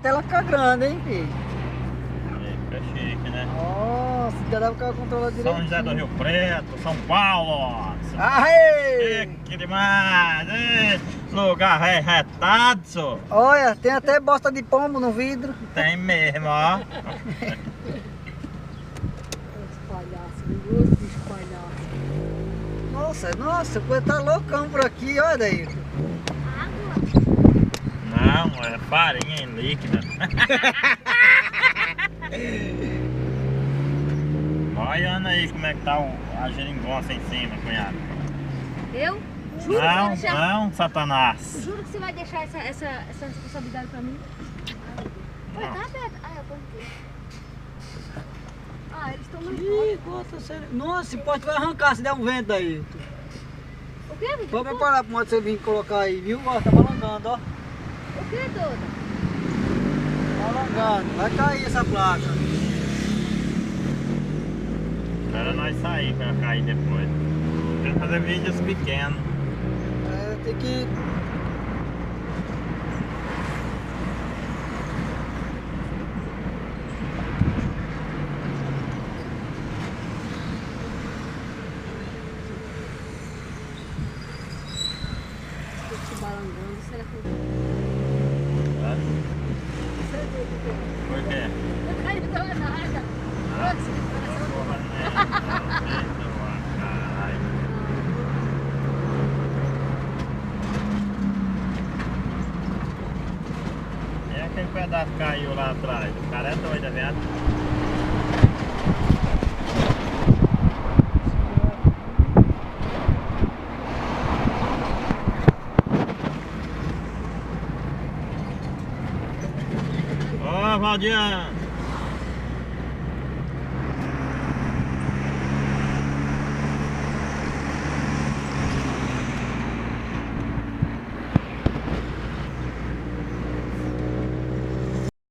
tela fica grande, hein, filho? Fica chique, né? Nossa, já dá pra controlar direito. São José do Rio Preto, São Paulo. Aê! Que demais, hein? Lugar retado, senhor. Olha, tem até bosta de pombo no vidro. Tem mesmo, ó. Palhaço, grosso bicho palhaço. Nossa, a coisa tá loucão por aqui, olha daí. Não, é farinha em líquida. Olha aí como é que tá a geringonça em cima, cunhado. Eu? Juro que você vai deixar... Não, Satanás. Juro que você vai deixar essa responsabilidade pra mim. Oi, tá aberto. Ah, eu botei. Ah, eles estão muito Ih, gota sério. Nossa, esse poste vai arrancar se der um vento aí. O que, Vitor? Vou preparar pra você vir colocar aí, viu? Ó, tá balangando, ó. O que, Duda? Balangando, vai cair essa placa. Espera nós sair pra cair depois. Quero fazer vídeos pequenos. É, tem que... Tô balangando, será que eu... Por quê? Eu caí da nada. Porra, né? Caralho. E aquele pedaço que caiu lá atrás? O cara é doido, é vendo? Ô, Valdiano!